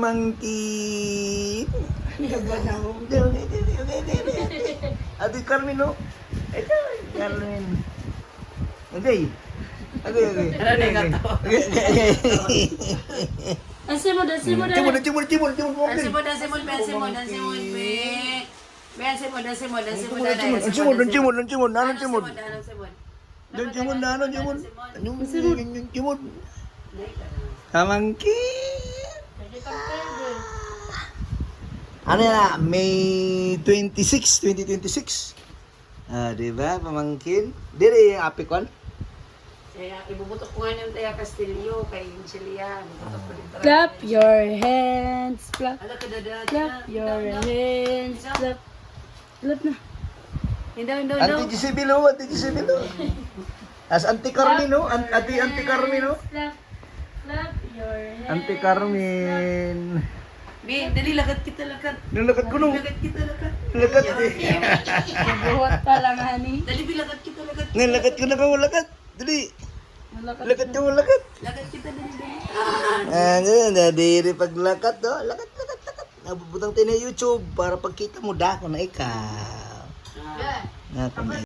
Monkey. Ate Carmen, no? Ito, Carmen. Okay. Okay. Dansimon. Cimol. Ano na, May 26, 2026. Ah, di ba, pamangkin? Dili yung apikon? Kaya ibubutok ko nga ng Taya Castillo kay Inchelia. Clap your hands. Clap. Ala ka dada. Clap your hands. Clap. Clap na. Hindi. Auntie Gisibilo. As Auntie Carmen, no? Auntie Carmen, no? Clap. Clap your hands. Auntie Carmen. Bi, dali lagat kita lagat. Nalakat ko, no? Lagat kita lagat. Nalakat. Buhat pa lang, honey. Dali bi lagat kita lagat. Nalakat ko na ka, walakat. Dali. Lakat ka, walakat. Lagat kita dali. Nadiri paglakat, no? Lakat. Nabubutang tayo na YouTube para pagkita mo dako na ikaw. Nako na.